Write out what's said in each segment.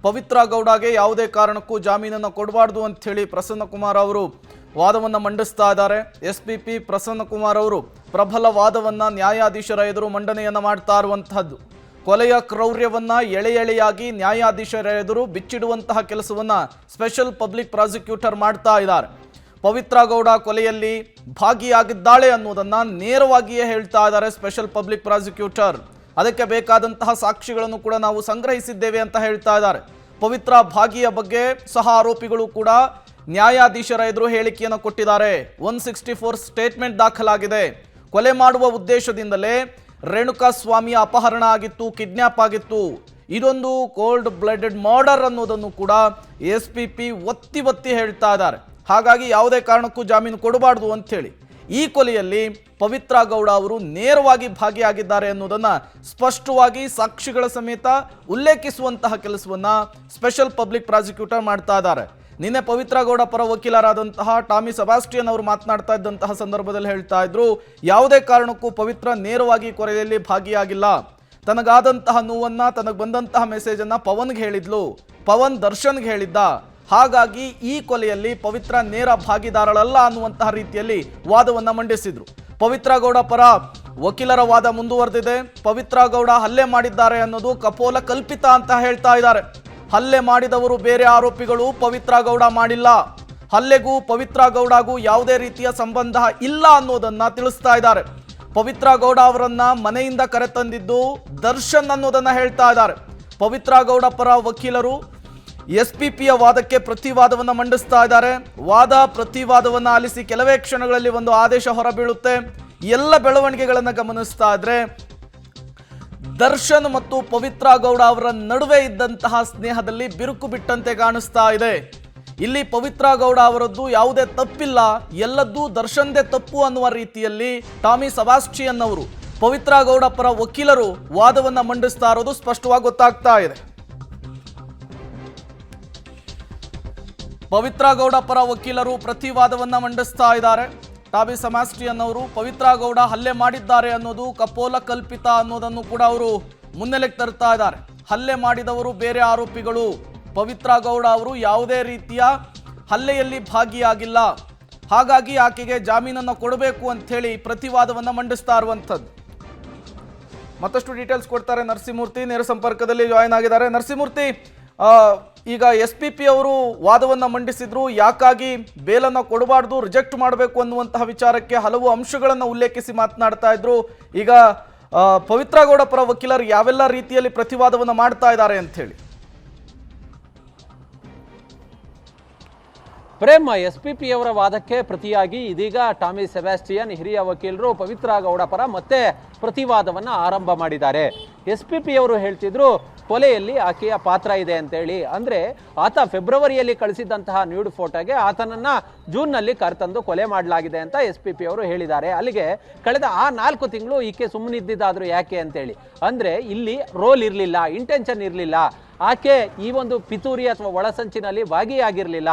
ಪವಿತ್ರ ಗೌಡಗೆ ಯಾವುದೇ ಕಾರಣಕ್ಕೂ ಜಾಮೀನನ್ನು ಕೊಡಬಾರ್ದು ಅಂತ ಹೇಳಿ ಪ್ರಸನ್ನಕುಮಾರ್ ಅವರು ವಾದವನ್ನು ಮಂಡಿಸ್ತಾ ಇದ್ದಾರೆ. ಎಸ್ಪಿಪಿ ಪ್ರಸನ್ನಕುಮಾರ್ ಅವರು ಪ್ರಬಲ ವಾದವನ್ನು ನ್ಯಾಯಾಧೀಶರ ಎದುರು ಮಂಡನೆಯನ್ನು ಮಾಡ್ತಾ ಇರುವಂತಹದ್ದು. ಕೊಲೆಯ ಕ್ರೌರ್ಯವನ್ನ ಎಳೆಯಾಗಿ ನ್ಯಾಯಾಧೀಶರ ಎದುರು ಬಿಚ್ಚಿಡುವಂತಹ ಕೆಲಸವನ್ನ ಸ್ಪೆಷಲ್ ಪಬ್ಲಿಕ್ ಪ್ರಾಸಿಕ್ಯೂಟರ್ ಮಾಡ್ತಾ ಇದ್ದಾರೆ. ಪವಿತ್ರ ಗೌಡ ಕೊಲೆಯಲ್ಲಿ ಭಾಗಿಯಾಗಿದ್ದಾಳೆ ಅನ್ನೋದನ್ನ ನೇರವಾಗಿಯೇ ಹೇಳ್ತಾ ಇದ್ದಾರೆ ಸ್ಪೆಷಲ್ ಪಬ್ಲಿಕ್ ಪ್ರಾಸಿಕ್ಯೂಟರ್. ಅದಕ್ಕೆ ಬೇಕಾದಂತಹ ಸಾಕ್ಷಿಗಳನ್ನು ಕೂಡ ನಾವು ಸಂಗ್ರಹಿಸಿದ್ದೇವೆ ಅಂತ ಹೇಳ್ತಾ ಇದ್ದಾರೆ. ಪವಿತ್ರ ಭಾಗಿಯ ಬಗ್ಗೆ ಸಹ ಆರೋಪಿಗಳು ಕೂಡ ನ್ಯಾಯಾಧೀಶರ ಎದುರು ಹೇಳಿಕೆಯನ್ನು ಕೊಟ್ಟಿದ್ದಾರೆ. 164 ಸ್ಟೇಟ್ಮೆಂಟ್ ದಾಖಲಾಗಿದೆ. ಕೊಲೆ ಮಾಡುವ ಉದ್ದೇಶದಿಂದಲೇ ರೇಣುಕಾ ಸ್ವಾಮಿಯ ಅಪಹರಣ ಆಗಿತ್ತು, ಕಿಡ್ನಾಪ್ ಆಗಿತ್ತು. ಇದೊಂದು ಕೋಲ್ಡ್ ಬ್ಲಡೆಡ್ ಮರ್ಡರ್ ಅನ್ನೋದನ್ನು ಕೂಡ ಎಸ್ಪಿಪಿ ಒತ್ತಿ ಹೇಳ್ತಾ ಇದ್ದಾರೆ. ಹಾಗಾಗಿ ಯಾವುದೇ ಕಾರಣಕ್ಕೂ ಜಾಮೀನು ಕೊಡಬಾರ್ದು ಅಂಥೇಳಿ ಈ ಕೊಲೆಯಲ್ಲಿ ಪವಿತ್ರ ಗೌಡ ಅವರು ನೇರವಾಗಿ ಭಾಗಿಯಾಗಿದ್ದಾರೆ ಅನ್ನೋದನ್ನ ಸ್ಪಷ್ಟವಾಗಿ ಸಾಕ್ಷಿಗಳ ಸಮೇತ ಉಲ್ಲೇಖಿಸುವಂತಹ ಕೆಲಸವನ್ನ ಸ್ಪೆಷಲ್ ಪಬ್ಲಿಕ್ ಪ್ರಾಸಿಕ್ಯೂಟರ್ ಮಾಡ್ತಾ ಇದ್ದಾರೆ. ನಿನ್ನೆ ಪವಿತ್ರ ಗೌಡ ಪರ ವಕೀಲರಾದಂತಹ ಟಾಮಿ ಸೆಬಾಸ್ಟಿಯನ್ ಅವರು ಮಾತನಾಡ್ತಾ ಇದ್ದಂತಹ ಸಂದರ್ಭದಲ್ಲಿ ಹೇಳ್ತಾ ಇದ್ರು, ಯಾವುದೇ ಕಾರಣಕ್ಕೂ ಪವಿತ್ರ ನೇರವಾಗಿ ಕೊಲೆಯಲ್ಲಿ ಭಾಗಿಯಾಗಿಲ್ಲ. ತನಗಾದಂತಹ ನೋವನ್ನ, ತನಗೆ ಬಂದಂತಹ ಮೆಸೇಜನ್ನು ಪವನ್ಗೆ ಹೇಳಿದ್ಲು, ಪವನ್ ದರ್ಶನ್ಗೆ ಹೇಳಿದ್ದ. ಹಾಗಾಗಿ ಈ ಕೊಲೆಯಲ್ಲಿ ಪವಿತ್ರ ನೇರ ಭಾಗಿದಾರಳಲ್ಲ ಅನ್ನುವಂತಹ ರೀತಿಯಲ್ಲಿ ವಾದವನ್ನ ಮಂಡಿಸಿದ್ರು. ಪವಿತ್ರ ಗೌಡ ಪರ ವಕೀಲರ ವಾದ ಮುಂದುವರೆದಿದೆ. ಪವಿತ್ರ ಗೌಡ ಹಲ್ಲೆ ಮಾಡಿದ್ದಾರೆ ಅನ್ನೋದು ಕಪೋಲ ಕಲ್ಪಿತ ಅಂತ ಹೇಳ್ತಾ ಇದ್ದಾರೆ. ಹಲ್ಲೆ ಮಾಡಿದವರು ಬೇರೆ ಆರೋಪಿಗಳು, ಪವಿತ್ರ ಗೌಡ ಮಾಡಿಲ್ಲ. ಹಲ್ಲೆಗೂ ಪವಿತ್ರ ಗೌಡಗೂ ಯಾವುದೇ ರೀತಿಯ ಸಂಬಂಧ ಇಲ್ಲ ಅನ್ನೋದನ್ನ ತಿಳಿಸ್ತಾ ಇದ್ದಾರೆ. ಪವಿತ್ರ ಗೌಡ ಅವರನ್ನ ಮನೆಯಿಂದ ಕರೆತಂದಿದ್ದು ದರ್ಶನ್ ಅನ್ನೋದನ್ನ ಹೇಳ್ತಾ ಇದ್ದಾರೆ. ಪವಿತ್ರ ಗೌಡ ಪರ ವಕೀಲರು ಎಸ್ಪಿಪಿಯ ವಾದಕ್ಕೆ ಪ್ರತಿವಾದವನ್ನ ಮಂಡಿಸ್ತಾ ಇದ್ದಾರೆ. ವಾದ ಪ್ರತಿವಾದವನ್ನ ಆಲಿಸಿ ಕೆಲವೇ ಕ್ಷಣಗಳಲ್ಲಿ ಒಂದು ಆದೇಶ ಹೊರಬೀಳುತ್ತೆ. ಎಲ್ಲ ಬೆಳವಣಿಗೆಗಳನ್ನು ಗಮನಿಸ್ತಾ ಇದ್ರೆ ದರ್ಶನ್ ಮತ್ತು ಪವಿತ್ರ ಗೌಡ ಅವರ ನಡುವೆ ಇದ್ದಂತಹ ಸ್ನೇಹದಲ್ಲಿ ಬಿರುಕು ಬಿಟ್ಟಂತೆ ಕಾಣಿಸ್ತಾ ಇದೆ. ಇಲ್ಲಿ ಪವಿತ್ರ ಗೌಡ ಅವರದ್ದು ಯಾವುದೇ ತಪ್ಪಿಲ್ಲ, ಎಲ್ಲದ್ದೂ ದರ್ಶನ್ದೇ ತಪ್ಪು ಅನ್ನುವ ರೀತಿಯಲ್ಲಿ ಟಾಮಿ ಸೆಬಾಸ್ಟಿಯನ್ ಅವರು ಪವಿತ್ರ ಗೌಡ ಪರ ವಕೀಲರು ವಾದವನ್ನ ಮಂಡಿಸ್ತಾ ಇರೋದು ಸ್ಪಷ್ಟವಾಗಿ ಗೊತ್ತಾಗ್ತಾ ಇದೆ. ಪವಿತ್ರ ಗೌಡ ಪರ ವಕೀಲರು ಪ್ರತಿವಾದವನ್ನ ಮಂಡಿಸ್ತಾ ಇದ್ದಾರೆ. ಟಾಮಿ ಸೆಬಾಸ್ಟಿಯನ್ ಅವರು ಪವಿತ್ರ ಗೌಡ ಹಲ್ಲೆ ಮಾಡಿದ್ದಾರೆ ಅನ್ನೋದು ಕಪೋಲ ಕಲ್ಪಿತ ಅನ್ನೋದನ್ನು ಕೂಡ ಅವರು ಮುನ್ನೆಲೆಗೆ ತರ್ತಾ ಇದ್ದಾರೆ. ಹಲ್ಲೆ ಮಾಡಿದವರು ಬೇರೆ ಆರೋಪಿಗಳು, ಪವಿತ್ರ ಗೌಡ ಅವರು ಯಾವುದೇ ರೀತಿಯ ಹಲ್ಲೆಯಲ್ಲಿ ಭಾಗಿಯಾಗಿಲ್ಲ. ಹಾಗಾಗಿ ಆಕೆಗೆ ಜಾಮೀನನ್ನು ಕೊಡಬೇಕು ಅಂತ ಹೇಳಿ ಪ್ರತಿವಾದವನ್ನ ಮಂಡಿಸ್ತಾ ಇರುವಂಥದ್ದು. ಮತ್ತಷ್ಟು ಡೀಟೇಲ್ಸ್ ಕೊಡ್ತಾರೆ ನರಸಿಂಹಮೂರ್ತಿ, ನೇರ ಸಂಪರ್ಕದಲ್ಲಿ ಜಾಯಿನ್ ಆಗಿದ್ದಾರೆ. ನರಸಿಂಹಮೂರ್ತಿ, ಈಗ ಎಸ್ಪಿಪಿ ಅವರು ವಾದವನ್ನು ಮಂಡಿಸಿದ್ರು, ಯಾಕಾಗಿ ಬೇಲನ್ನು ಕೊಡಬಾರ್ದು, ರಿಜೆಕ್ಟ್ ಮಾಡಬೇಕು ಅನ್ನುವಂತಹ ವಿಚಾರಕ್ಕೆ ಹಲವು ಅಂಶಗಳನ್ನು ಉಲ್ಲೇಖಿಸಿ ಮಾತನಾಡ್ತಾ ಇದ್ರು. ಈಗ ಪವಿತ್ರ ಗೌಡ ಪರ ವಕೀಲರು ಯಾವೆಲ್ಲ ರೀತಿಯಲ್ಲಿ ಪ್ರತಿವಾದವನ್ನು ಮಾಡ್ತಾ ಇದ್ದಾರೆ ಅಂತ ಹೇಳಿ ಪ್ರೇಮ್, ಎಸ್ಪಿಪಿ ಅವರ ವಾದಕ್ಕೆ ಪ್ರತಿಯಾಗಿ ಇದೀಗ ಟಾಮಿ ಸೆಬಾಸ್ಟಿಯನ್ ಹಿರಿಯ ವಕೀಲರು ಪವಿತ್ರ ಗೌಡ ಪರ ಮತ್ತೆ ಪ್ರತಿವಾದವನ್ನ ಆರಂಭ ಮಾಡಿದ್ದಾರೆ. ಎಸ್ಪಿಪಿ ಅವರು ಹೇಳ್ತಿದ್ರು ಕೊಲೆಯಲ್ಲಿ ಆಕೆಯ ಪಾತ್ರ ಇದೆ ಅಂತೇಳಿ. ಅಂದ್ರೆ ಆತ ಫೆಬ್ರವರಿಯಲ್ಲಿ ಕಳಿಸಿದಂತಹ ನ್ಯೂಡ್ ಫೋಟೋಗೆ ಆತನನ್ನ ಜೂನ್ನಲ್ಲಿ ಕರೆತಂದು ಕೊಲೆ ಮಾಡಲಾಗಿದೆ ಅಂತ ಎಸ್ಪಿಪಿ ಅವರು ಹೇಳಿದ್ದಾರೆ. ಅಲ್ಲಿಗೆ ಕಳೆದ 4 ತಿಂಗಳು ಈಕೆ ಸುಮ್ಮನಿದ್ದಾದ್ರು ಯಾಕೆ ಅಂತೇಳಿ ಅಂದ್ರೆ ಇಲ್ಲಿ ರೋಲ್ ಇರಲಿಲ್ಲ, ಇಂಟೆನ್ಷನ್ ಇರಲಿಲ್ಲ. ಆಕೆ ಈ ಒಂದು ಪಿತೂರಿ ಅಥವಾ ಒಳಸಂಚಿನಲ್ಲಿ ಭಾಗಿಯಾಗಿರ್ಲಿಲ್ಲ.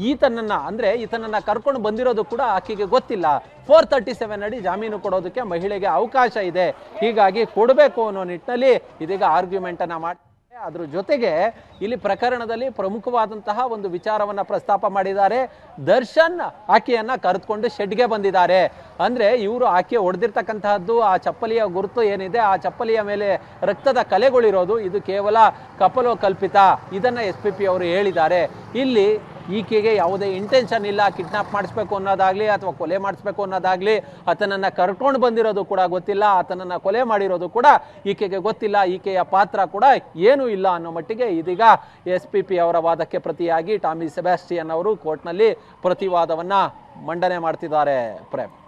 ಈತನನ್ನ ಕರ್ಕೊಂಡು ಬಂದಿರೋದು ಕೂಡ ಆಕೆಗೆ ಗೊತ್ತಿಲ್ಲ. 437 ಅಡಿ ಜಾಮೀನು ಕೊಡೋದಕ್ಕೆ ಮಹಿಳೆಗೆ ಅವಕಾಶ ಇದೆ, ಹೀಗಾಗಿ ಕೊಡಬೇಕು ಅನ್ನೋ ನಿಟ್ಟಿನಲ್ಲಿ ಇದೀಗ ಆರ್ಗ್ಯುಮೆಂಟ್ ಅನ್ನ ಮಾಡಿ ಅದ್ರ ಜೊತೆಗೆ ಇಲ್ಲಿ ಪ್ರಕರಣದಲ್ಲಿ ಪ್ರಮುಖವಾದಂತಹ ಒಂದು ವಿಚಾರವನ್ನ ಪ್ರಸ್ತಾಪ ಮಾಡಿದ್ದಾರೆ. ದರ್ಶನ್ ಆಕೆಯನ್ನ ಕರೆದುಕೊಂಡು ಶೆಡ್ಗೆ ಬಂದಿದ್ದಾರೆ. ಅಂದ್ರೆ ಇವರು ಆಕೆ ಹೊಡೆದಿರ್ತಕ್ಕಂತಹದ್ದು ಆ ಚಪ್ಪಲಿಯ ಗುರುತು ಏನಿದೆ, ಆ ಚಪ್ಪಲಿಯ ಮೇಲೆ ರಕ್ತದ ಕಲೆಗಳಿರೋದು ಇದು ಕೇವಲ ಕಪಲೋ ಕಲ್ಪಿತ. ಇದನ್ನ ಎಸ್ಪಿಪಿ ಅವರು ಹೇಳಿದ್ದಾರೆ. ಇಲ್ಲಿ ಈಕೆಗೆ ಯಾವುದೇ ಇಂಟೆನ್ಷನ್ ಇಲ್ಲ ಕಿಡ್ನಾಪ್ ಮಾಡಿಸ್ಬೇಕು ಅನ್ನೋದಾಗ್ಲಿ ಅಥವಾ ಕೊಲೆ ಮಾಡಿಸ್ಬೇಕು ಅನ್ನೋದಾಗ್ಲಿ. ಆತನನ್ನ ಕರ್ಕೊಂಡು ಬಂದಿರೋದು ಕೂಡ ಗೊತ್ತಿಲ್ಲ, ಆತನನ್ನ ಕೊಲೆ ಮಾಡಿರೋದು ಕೂಡ ಈಕೆಗೆ ಗೊತ್ತಿಲ್ಲ. ಈಕೆಯ ಪಾತ್ರ ಕೂಡ ಏನೂ ಇಲ್ಲ ಅನ್ನೋ ಮಟ್ಟಿಗೆ ಇದೀಗ ಎಸ್ಪಿಪಿ ಅವರ ವಾದಕ್ಕೆ ಪ್ರತಿಯಾಗಿ ಟಾಮಿ ಸೆಬಾಸ್ಟಿಯನ್ ಅವರು ಕೋರ್ಟ್ನಲ್ಲಿ ಪ್ರತಿವಾದವನ್ನ ಮಂಡನೆ ಮಾಡ್ತಿದ್ದಾರೆ. ಪ್ರೇಮ್.